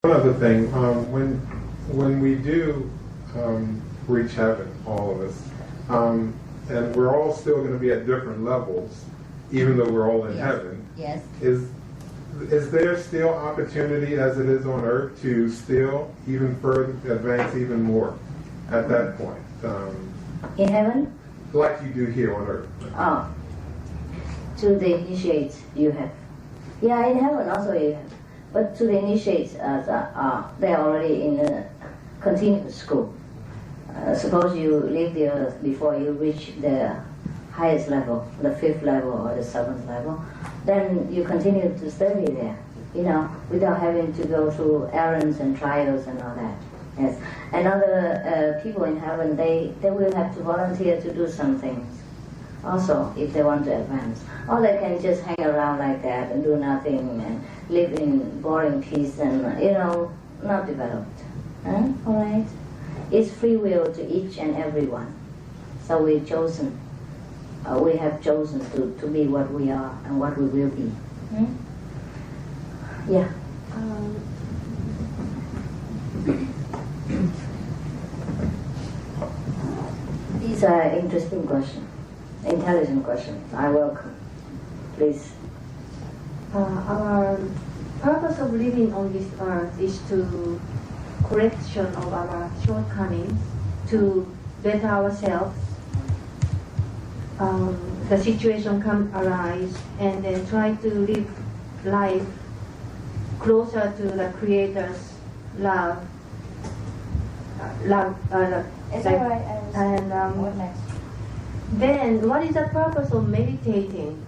One other thing, when we do reach heaven, all of us, and we're all still going to be at different levels, even though we're all in heaven. Yes. Is there still opportunity, as it is on earth, to still even further advance even more at that point? In heaven? Like you do here on earth. Oh. To the initiates you have. Yeah, in heaven also you have. But to the initiates, they are already in a continuous school. Suppose you leave the earth before you reach the highest level, the 5th level or the 7th level, then you continue to study there, without having to go through errands and trials and all that. Yes. And other people in heaven, they will have to volunteer to do something also if they want to advance. Or they can just hang around like that and do nothing and live in boring peace and, not developed. All right? It's free will to each and every one. So we have chosen to be what we are and what we will be. Yeah. These are interesting questions, intelligent questions. I welcome. Please. Our purpose of living on this earth is to correction of our shortcomings, to better ourselves. The situation can arise, and then try to live life closer to the Creator's love. It's all right. And what next? then, what is the purpose of meditating?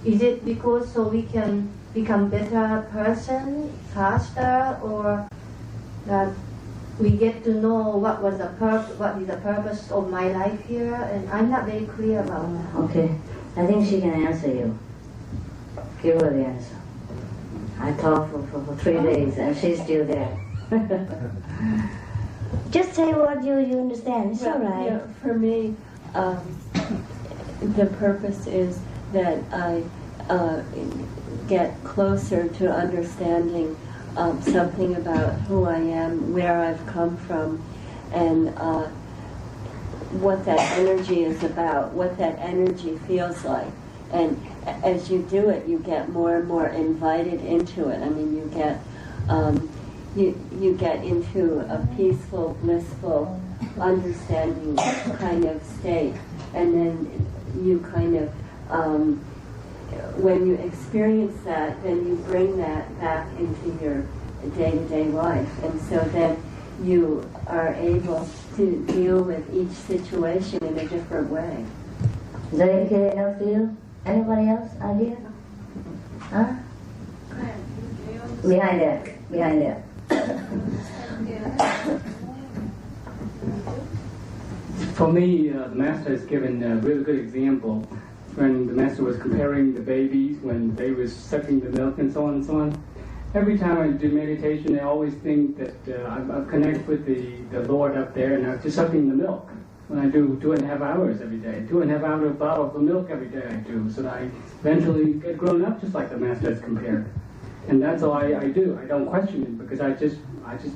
Is it because so we can become better person faster, or that we get to know what is the purpose of my life here? And I'm not very clear about that. Okay, I think she can answer you. Give her the answer. I talked for 3 days and she's still there. Just say what you understand. It's all right. Yeah, for me, the purpose is that I get closer to understanding something about who I am, where I've come from, and what that energy is about, what that energy feels like. And as you do it, you get more and more invited into it. I mean, you get you get into a peaceful, blissful, understanding kind of state, and then you kind of when you experience that, then you bring that back into your day-to-day life, and so then you are able to deal with each situation in a different way. Is that okay enough for you? Anybody else? Idea? Huh? Behind there. For me, the Master has given a really good example when the Master was comparing the babies, when they were sucking the milk and so on and so on. Every time I do meditation, I always think that I connect with the Lord up there, and I'm just sucking the milk. When I do 2.5 hours every day, 2.5 hour bottle of milk every day I do, so that I eventually get grown up just like the Master has compared. And that's all I do. I don't question it, because I just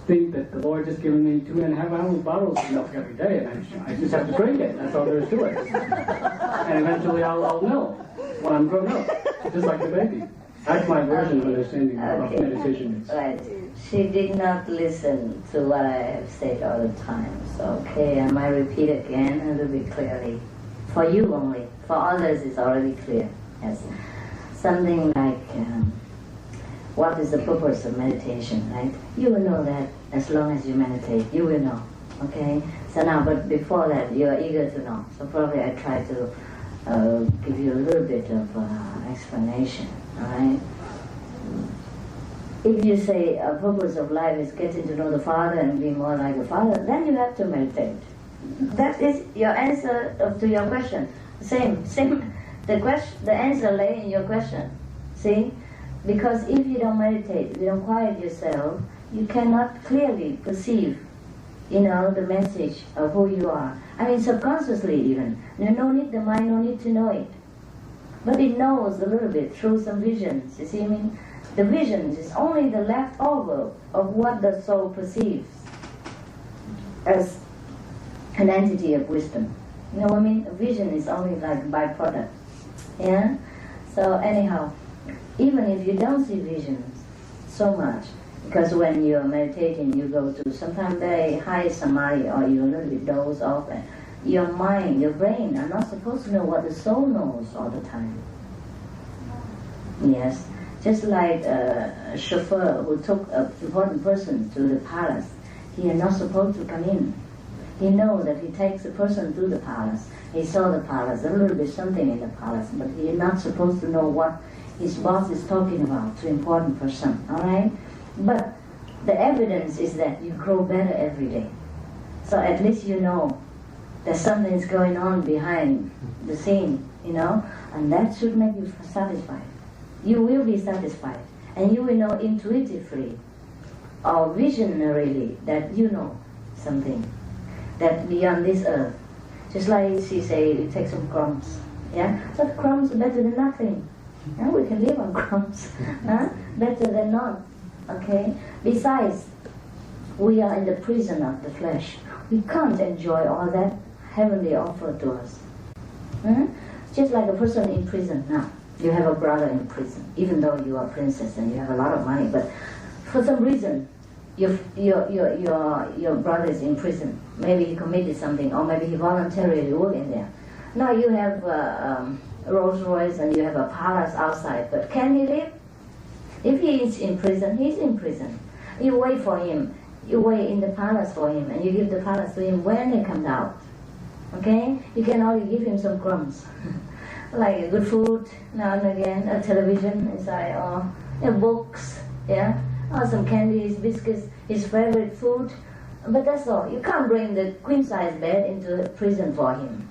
think that the Lord just given me 2.5 hour bottles of milk every day, and I just have to drink it. That's all there is to it. And eventually I'll know when I'm grown up, just like the baby. That's my version of understanding of meditation. Right. She did not listen to what I have said all the time. So, okay, I might repeat again a little bit clearly. For you only. For others, it's already clear. Yes. Something like, what is the purpose of meditation, right? You will know that as long as you meditate. You will know. Okay? So now, but before that, you are eager to know. So probably I try to give you a little bit of explanation. Alright? If you say a purpose of life is getting to know the Father and be more like the Father, then you have to meditate. That is your answer to your question. Same. The answer lay in your question. See? Because if you don't meditate, if you don't quiet yourself, you cannot clearly perceive, the message of who you are. I mean, subconsciously even. The mind no need to know it. But it knows a little bit through some visions. You see, The vision is only the leftover of what the soul perceives as an entity of wisdom. You know what I mean? A vision is only like a byproduct. Yeah? So anyhow, even if you don't see visions so much, because when you're meditating, you go to sometimes very high samadhi, or you a little bit doze off, and your mind, your brain are not supposed to know what the soul knows all the time. Yes. Just like a chauffeur who took an important person to the palace, he is not supposed to come in. He knows that he takes the person to the palace. He saw the palace, a little bit something in the palace, but he is not supposed to know what his boss is talking about to important person. All right? But the evidence is that you grow better every day. So at least you know that something is going on behind the scene, you know, and that should make you satisfied. You will be satisfied, and you will know intuitively or visionarily that you know something that beyond this earth. Just like she said, you take some crumbs, yeah? But crumbs are better than nothing. Yeah? We can live on crumbs, huh? Better than none, okay? Besides, we are in the prison of the flesh. We can't enjoy all that heavenly offered to us. Just like a person in prison now. You have a brother in prison, even though you are a princess and you have a lot of money, but for some reason, your brother is in prison. Maybe he committed something, or maybe he voluntarily worked in there. Now you have Rolls Royce and you have a palace outside, but can he live? If he is in prison, he's in prison. You wait for him. You wait in the palace for him, and you give the palace to him when he comes out. Okay? You can only give him some crumbs. Like good food now and again, a television inside, or books, yeah, or some candies, biscuits, his favorite food. But that's all. You can't bring the queen size bed into the prison for him,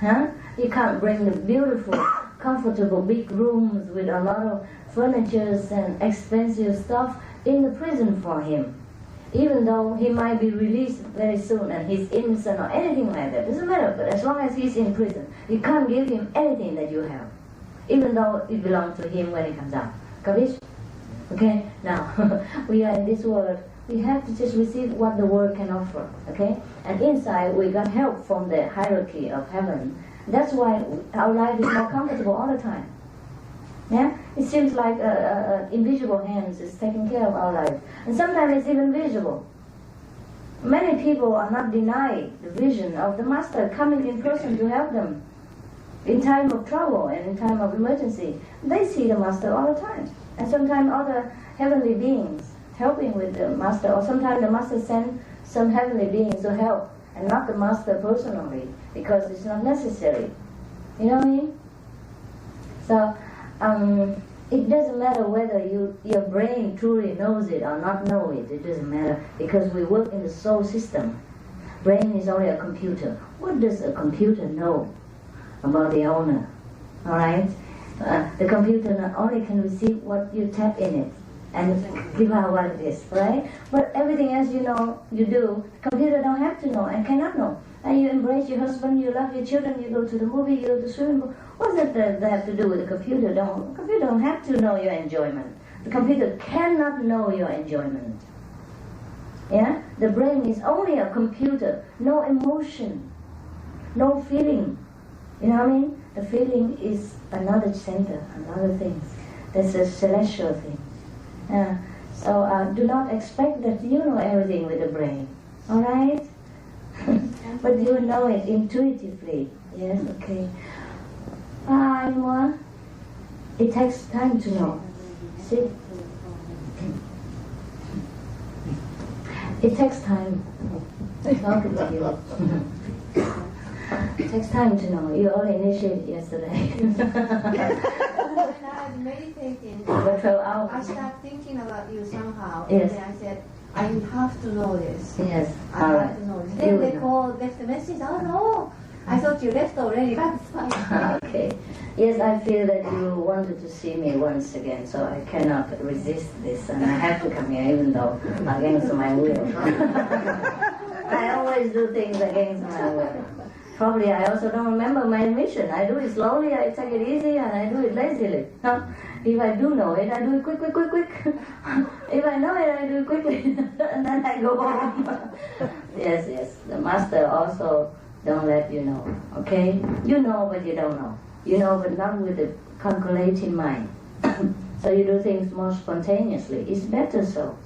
huh? You can't bring the beautiful, comfortable big rooms with a lot of furniture and expensive stuff in the prison for him. Even though he might be released very soon and he's innocent or anything like that, doesn't matter. But as long as he's in prison, you can't give him anything that you have, even though it belongs to him when he comes out. Kavish? Okay? Now, we are in this world. We have to just receive what the world can offer. Okay? And inside, we got help from the hierarchy of heaven. That's why our life is more comfortable all the time. Yeah? It seems like invisible hands is taking care of our life. And sometimes it's even visible. Many people are not denied the vision of the Master coming in person to help them in time of trouble and in time of emergency. They see the Master all the time. And sometimes other heavenly beings helping with the Master, or sometimes the Master sends some heavenly beings to help, and not the Master personally, because it's not necessary. You know what I mean? So, it doesn't matter whether your brain truly knows it or not know it. It doesn't matter, because we work in the soul system. Brain is only a computer. What does a computer know about the owner? All right? The computer not only can receive what you tap in it and give out what it is, right? But everything else you know, you do, the computer don't have to know and cannot know. And you embrace your husband, you love your children, you go to the movie, you go to the swimming pool. What's that have to do with the computer? The computer don't have to know your enjoyment. The computer cannot know your enjoyment. Yeah? The brain is only a computer, no emotion, no feeling. You know what I mean? The feeling is another center, another thing. That's a celestial thing. So do not expect that you know everything with the brain. Alright? But you know it intuitively. Yes, okay. Anyone? It takes time to know. See? It takes time. Talking to you. It takes time to know. You only initiated yesterday. When I was meditating, For 12 hours. I started thinking about you somehow. Yes. And then I said, I have to know this. Yes. I All have right. to know this. You Then will they know. left the message. Oh no, I thought you left already. That's fine. Okay. Yes, I feel that you wanted to see me once again, so I cannot resist this, and I have to come here, even though against my will. I always do things against my will. Probably I also don't remember my mission. I do it slowly, I take it easy, and I do it lazily. No? If I do know it, I do it quick. If I know it, I do it quickly, and then I go home. Yes. The master also don't let you know. Okay? You know, but you don't know. You know, but not with a calculating mind. So you do things more spontaneously. It's better so.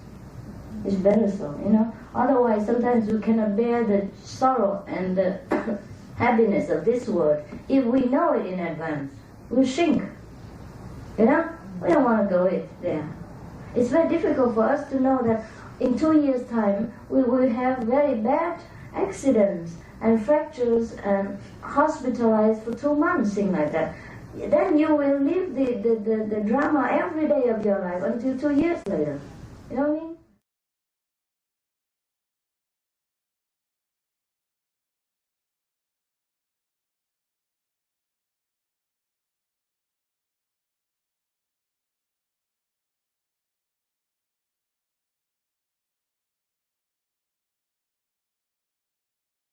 It's better so, you know. Otherwise, sometimes you cannot bear the sorrow and the happiness of this world. If we know it in advance, we'll shrink. You know? We don't want to go there. It's very difficult for us to know that in 2 years' time we will have very bad accidents and fractures and hospitalized for 2 months, things like that. Then you will live the drama every day of your life until 2 years later. You know what I mean?